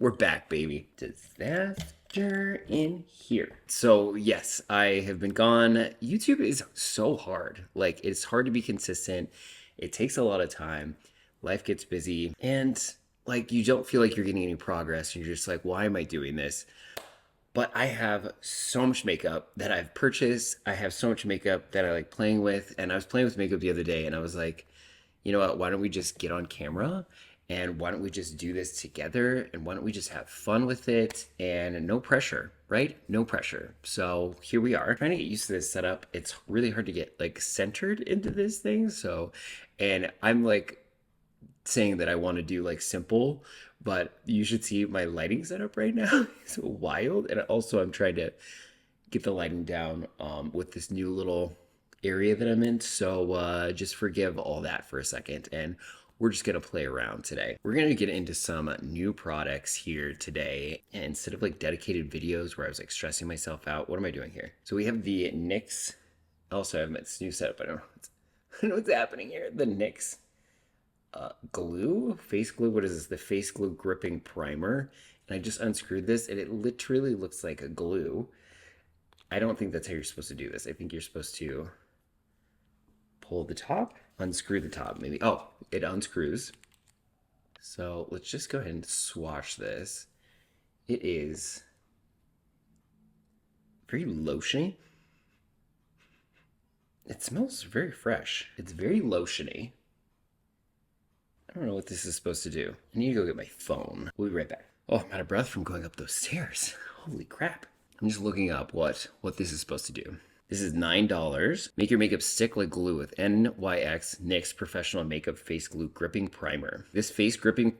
We're back, baby. Disaster in here. So, yes, I have been gone. YouTube is so hard. Like, it's hard to be consistent. It takes a lot of time. Life gets busy. And, like, you don't feel like you're getting any progress. You're just like, why am I doing this? But I have so much makeup that I've purchased. I have so much makeup that I like playing with. And I was playing with makeup the other day and I was like, you know what? Why don't we just get on camera and why don't we just do this together? And why don't we just have fun with it and no pressure, right? No pressure. So here we are trying to get used to this setup. It's really hard to get like centered into this thing. So, and I'm like, saying that I want to do like simple, but you should see my lighting setup right now. It's wild. And also I'm trying to get the lighting down with this new little area that I'm in. So just forgive all that for a second. And we're just going to play around today. We're going to get into some new products here today. And instead of like dedicated videos where I was like stressing myself out, what am I doing here? So we have the NYX. Also, I have this new setup. I don't know what's happening here. The NYX glue, face glue. What is this? The face glue gripping primer. And I just unscrewed this and it literally looks like a glue. I don't think that's how you're supposed to do this. I think you're supposed to pull the top, unscrew the top maybe. Oh, it unscrews. So let's just go ahead and swatch this. It is very lotiony. It smells very fresh. It's very lotiony. I don't know what this is supposed to do. I need to go get my phone. We'll be right back. Oh, I'm out of breath from going up those stairs. Holy crap. I'm just looking up what this is supposed to do. This is $9. Make your makeup stick like glue with NYX Professional Makeup Face Glue Gripping Primer. This face gripping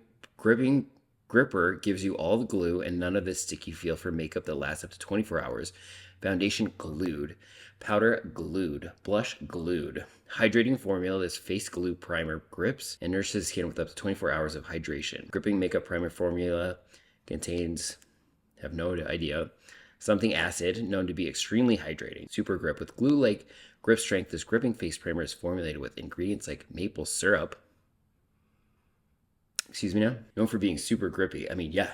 gripper gives you all the glue and none of the sticky feel for makeup that lasts up to 24 hours. Foundation glued. Powder glued. Blush glued. Hydrating formula. This face glue primer grips and nourishes skin with up to 24 hours of hydration. Gripping makeup primer formula contains, have no idea, something acid known to be extremely hydrating. Super grip. With glue-like grip strength, this gripping face primer is formulated with ingredients like maple syrup. Excuse me now? Known for being super grippy. I mean, yeah.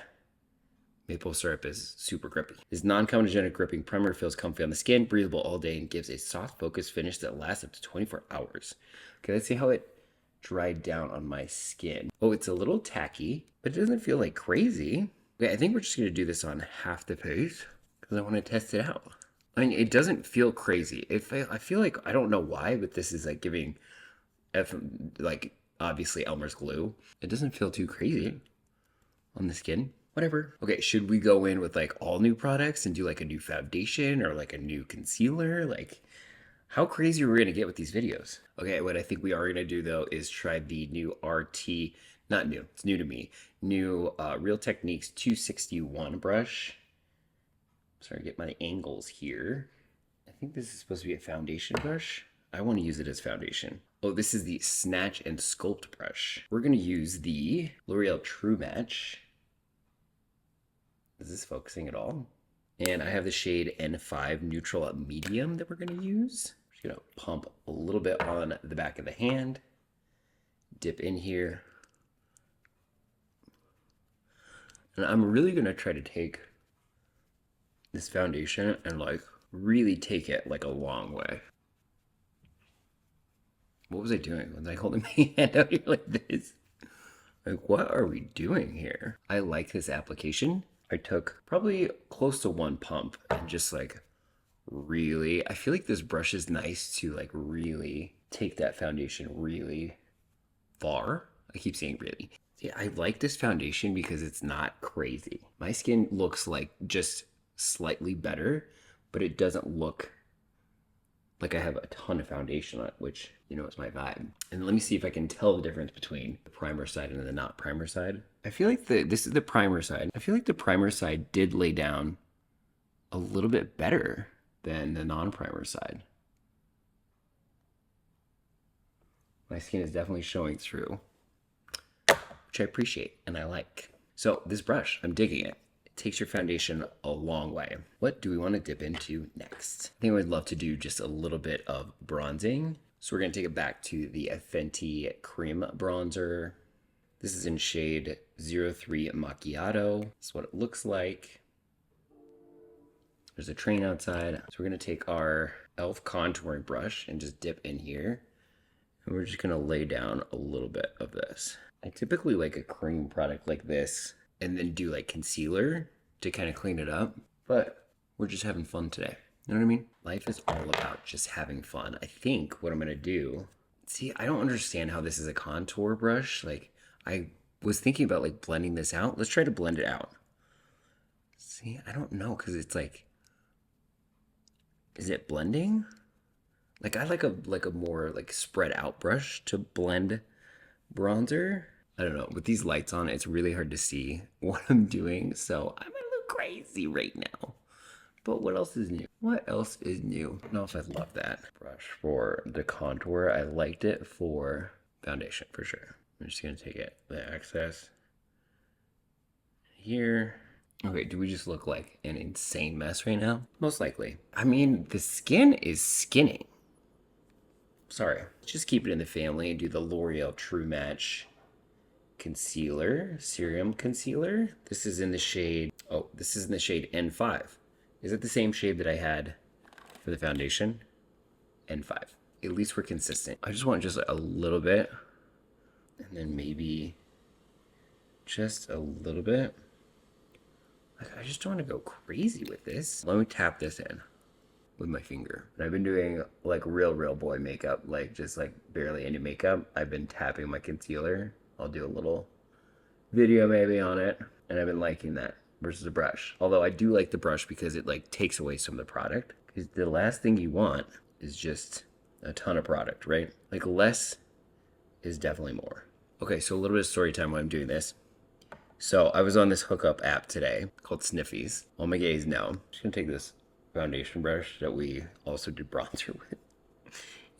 Maple syrup is super grippy. This non-comedogenic gripping primer feels comfy on the skin, breathable all day, and gives a soft, focused finish that lasts up to 24 hours. Okay, let's see how it dried down on my skin. Oh, it's a little tacky, but it doesn't feel like crazy. Okay, I think we're just going to do this on half the face because I want to test it out. I mean, it doesn't feel crazy. I feel like, I don't know why, but this is like giving, like, obviously Elmer's glue. It doesn't feel too crazy on the skin. Whatever. Okay, should we go in with like all new products and do like a new foundation or like a new concealer? Like, how crazy are we gonna get with these videos? Okay, what I think we are gonna do though is try the new RT, not new, it's new to me, new Real Techniques 261 brush. Sorry, get my angles here. I think this is supposed to be a foundation brush. I want to use it as foundation. Oh, this is the Snatch and Sculpt brush. We're gonna use the L'Oreal True Match. Is this focusing at all? And I have the shade N5 Neutral Medium that we're going to use. I'm just going to pump a little bit on the back of the hand. Dip in here. And I'm really going to try to take this foundation and like really take it like a long way. What was I doing? Was I holding my hand out here like this? Like, what are we doing here? I like this application. I took probably close to one pump and just like really, I feel like this brush is nice to like really take that foundation really far. I keep saying really. See, I like this foundation because it's not crazy. My skin looks like just slightly better, but it doesn't look like I have a ton of foundation on it, which, you know, is my vibe. And let me see if I can tell the difference between the primer side and the not primer side. I feel like this is the primer side. I feel like the primer side did lay down a little bit better than the non-primer side. My skin is definitely showing through, which I appreciate and I like. So this brush, I'm digging it. Takes your foundation a long way. What do we want to dip into next? I think I would love to do just a little bit of bronzing. So we're going to take it back to the Fenty Cream Bronzer. This is in shade 03 Macchiato. That's what it looks like. There's a train outside. So we're gonna take our e.l.f. contouring brush and just dip in here. And we're just gonna lay down a little bit of this. I typically like a cream product like this and then do like concealer to kind of clean it up. But we're just having fun today. You know what I mean? Life is all about just having fun. I think what I'm gonna do, see, I don't understand how this is a contour brush. Like, I was thinking about like blending this out. Let's try to blend it out. See, I don't know, because it's like, is it blending? Like, I like a more like spread out brush to blend bronzer. I don't know. With these lights on, it's really hard to see what I'm doing. So I'm a little crazy right now. But what else is new? What else is new? I don't know if I love that brush for the contour. I liked it for foundation for sure. I'm just gonna take it, the excess here. Okay, do we just look like an insane mess right now? Most likely. I mean, the skin is skinning. Sorry. Let's just keep it in the family and do the L'Oreal True Match concealer, serum concealer. This is in the shade, oh, this is in the shade N5. Is it the same shade that I had for the foundation? N5. At least we're consistent. I just want just a little bit, and then maybe just a little bit. Like, I just don't want to go crazy with this. Let me tap this in with my finger. And I've been doing like real boy makeup, like just like barely any makeup. I've been tapping my concealer. I'll do a little video maybe on it, and I've been liking that versus a brush. Although I do like the brush because it like takes away some of the product. Because the last thing you want is just a ton of product, right? Like less is definitely more. Okay, so a little bit of story time while I'm doing this. So I was on this Hook Up app today called Sniffies. All my gays know. I'm just gonna take this foundation brush that we also did bronzer with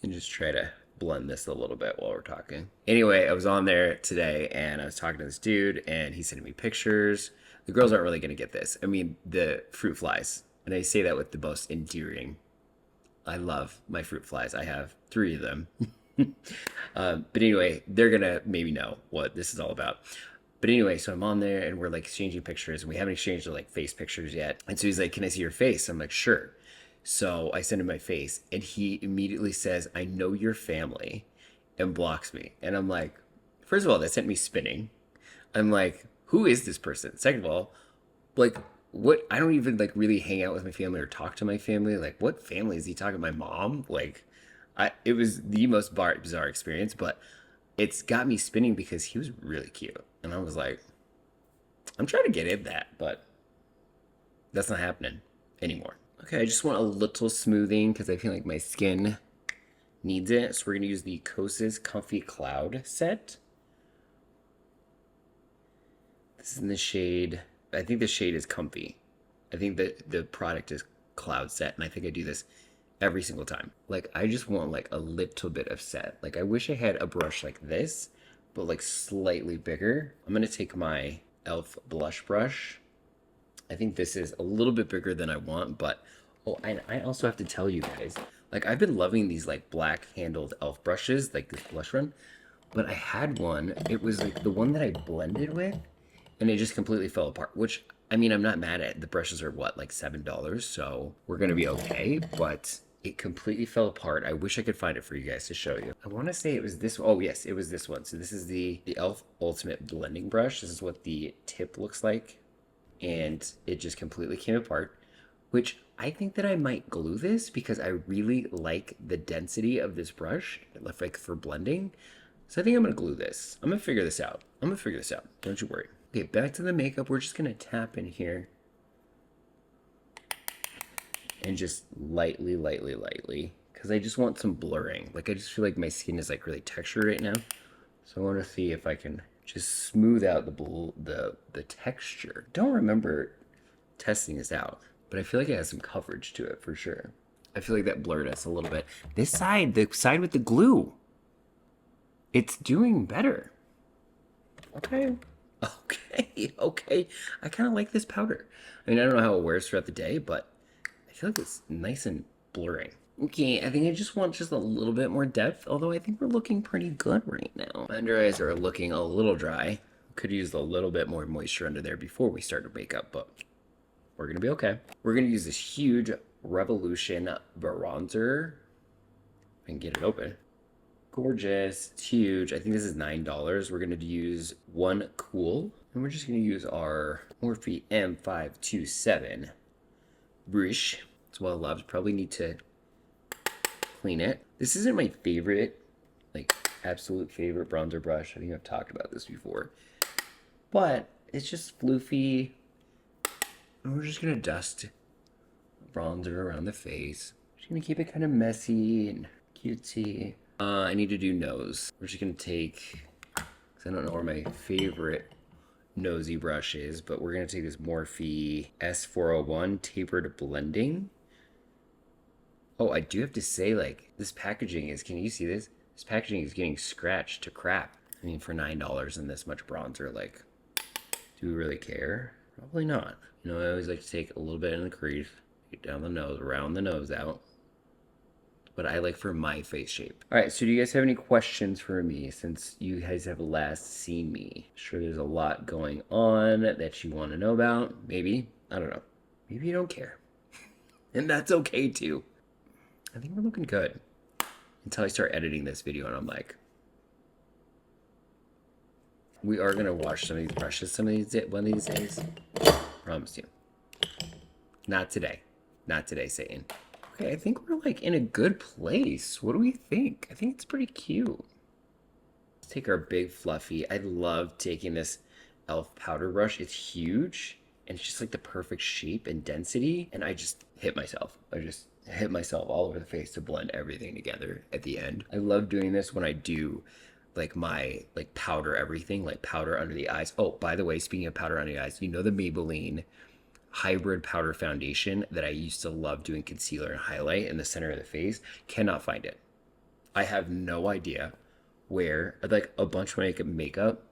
and just try to blend this a little bit while we're talking. Anyway, I was on there today and I was talking to this dude and he's sending me pictures. The girls aren't really gonna get this. I mean, the fruit flies. And I say that with the most endearing. I love my fruit flies. I have 3 of them. But anyway, they're gonna maybe know what this is all about. But anyway, so I'm on there and we're like exchanging pictures and we haven't exchanged like face pictures yet. And so he's like, "Can I see your face?" I'm like, "Sure." So I send him my face and he immediately says, "I know your family," and blocks me. And I'm like, first of all, that sent me spinning. I'm like, who is this person? Second of all, like, what? I don't even like really hang out with my family or talk to my family. Like, what family is he talking? My mom? Like, it was the most bizarre experience, but it's got me spinning because he was really cute. And I was like, I'm trying to get in that, but that's not happening anymore. Okay, I just want a little smoothing because I feel like my skin needs it. So we're going to use the Kosas Comfy Cloud set. This is in the shade, I think the shade is Comfy. I think that the product is Cloud Set, and I think I do this every single time. Like, I just want like a little bit of set. Like, I wish I had a brush like this, but like slightly bigger. I'm gonna take my e.l.f. blush brush. I think this is a little bit bigger than I want, but oh, and I also have to tell you guys, like, I've been loving these like black handled e.l.f. brushes, like this blush one, but I had one, it was like the one that I blended with, and it just completely fell apart, which, I mean, I'm not mad at it. The brushes are what, like $7, so we're gonna be okay, but it completely fell apart. I wish I could find it for you guys to show you. I want to say it was this. Oh yes, it was this one. So this is the e.l.f. Ultimate Blending Brush. This is what the tip looks like, and it just completely came apart. Which I think that I might glue this because I really like the density of this brush, like for blending. So I think I'm gonna glue this. I'm gonna figure this out. Don't you worry. Okay, back to the makeup. We're just gonna tap in here. And just lightly, because I just want some blurring. Like, I just feel like my skin is like really textured right now. So I want to see if I can just smooth out the texture. Don't remember testing this out, but I feel like it has some coverage to it for sure. I feel like that blurred us a little bit. This side, the side with the glue, it's doing better. Okay. I kind of like this powder. I mean, I don't know how it wears throughout the day, but I feel like it's nice and blurring. Okay, I think I just want just a little bit more depth, although I think we're looking pretty good right now. My under eyes are looking a little dry. Could use a little bit more moisture under there before we started makeup, but we're gonna be okay. We're gonna use this huge Revolution bronzer. If I can get it open. Gorgeous. It's huge. I think this is $9. We're gonna use one Cool, and we're just gonna use our Morphe M527 brush. It's well loved. Probably need to clean it. This isn't my favorite, like absolute favorite bronzer brush. I think I've talked about this before, but it's just floofy. And we're just gonna dust bronzer around the face. Just gonna keep it kind of messy and cutesy. I need to do nose. We're just gonna take, because I don't know where my favorite nosy brush is, but we're gonna take this Morphe S401 tapered blending. Oh, I do have to say, like, this packaging is, can you see this? This packaging is getting scratched to crap. I mean, for $9 and this much bronzer, like, do we really care? Probably not. You know, I always like to take a little bit in the crease, get down the nose, round the nose out. But I like for my face shape. All right, so do you guys have any questions for me since you guys have last seen me? Sure, there's a lot going on that you want to know about. Maybe, I don't know. Maybe you don't care. And that's okay too. I think we're looking good. Until I start editing this video and I'm like, we are gonna wash some of these brushes one of these days. Promise you. Not today. Not today, Satan. Okay, I think we're like in a good place. What do we think? I think it's pretty cute. Let's take our big fluffy. I love taking this e.l.f. powder brush. It's huge and it's just like the perfect shape and density. And I just hit myself. I just hit myself all over the face to blend everything together at the end. I love doing this when I do like my like powder everything, like powder under the eyes. Oh, by the way, speaking of powder under the eyes, you know the Maybelline hybrid powder foundation that I used to love doing concealer and highlight in the center of the face? Cannot find it. I have no idea where, like, a bunch of my makeup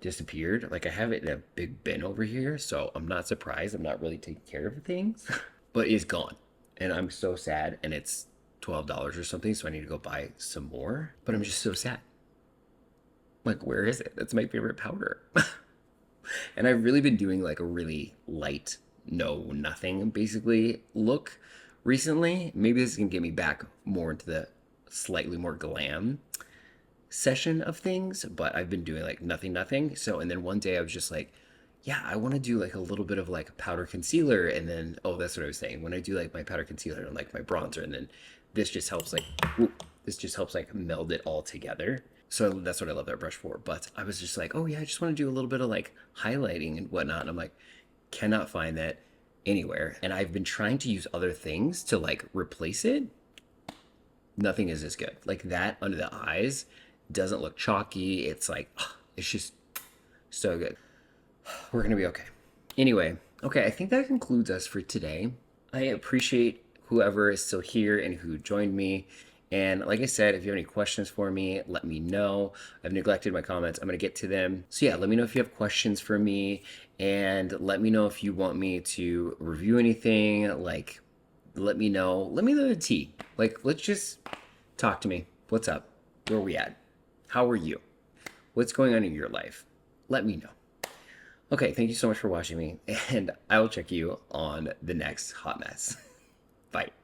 disappeared. Like, I have it in a big bin over here, so I'm not surprised. I'm not really taking care of things, but it's gone. And I'm so sad, and it's $12 or something, so I need to go buy some more. But I'm just so sad. Like, where is it? That's my favorite powder. And I've really been doing like a really light, nothing basically look recently. Maybe this is gonna get me back more into the slightly more glam session of things, but I've been doing like nothing. So, and then one day I was just like, yeah, I want to do like a little bit of like powder concealer, and then, oh, that's what I was saying. When I do like my powder concealer and like my bronzer, and then this just helps like, this just helps like meld it all together. So that's what I love that brush for. But I was just like, oh yeah, I just want to do a little bit of like highlighting and whatnot. And I'm like, cannot find that anywhere. And I've been trying to use other things to like replace it. Nothing is as good. Like that under the eyes doesn't look chalky. It's like, it's just so good. We're going to be okay. Anyway, okay, I think that concludes us for today. I appreciate whoever is still here and who joined me. And like I said, if you have any questions for me, let me know. I've neglected my comments. I'm going to get to them. So yeah, let me know if you have questions for me, and let me know if you want me to review anything. Like, let me know the tea. Like, let's just talk to me. What's up? Where are we at? How are you? What's going on in your life? Let me know. Okay, thank you so much for watching me, and I will check you on the next hot mess. Bye.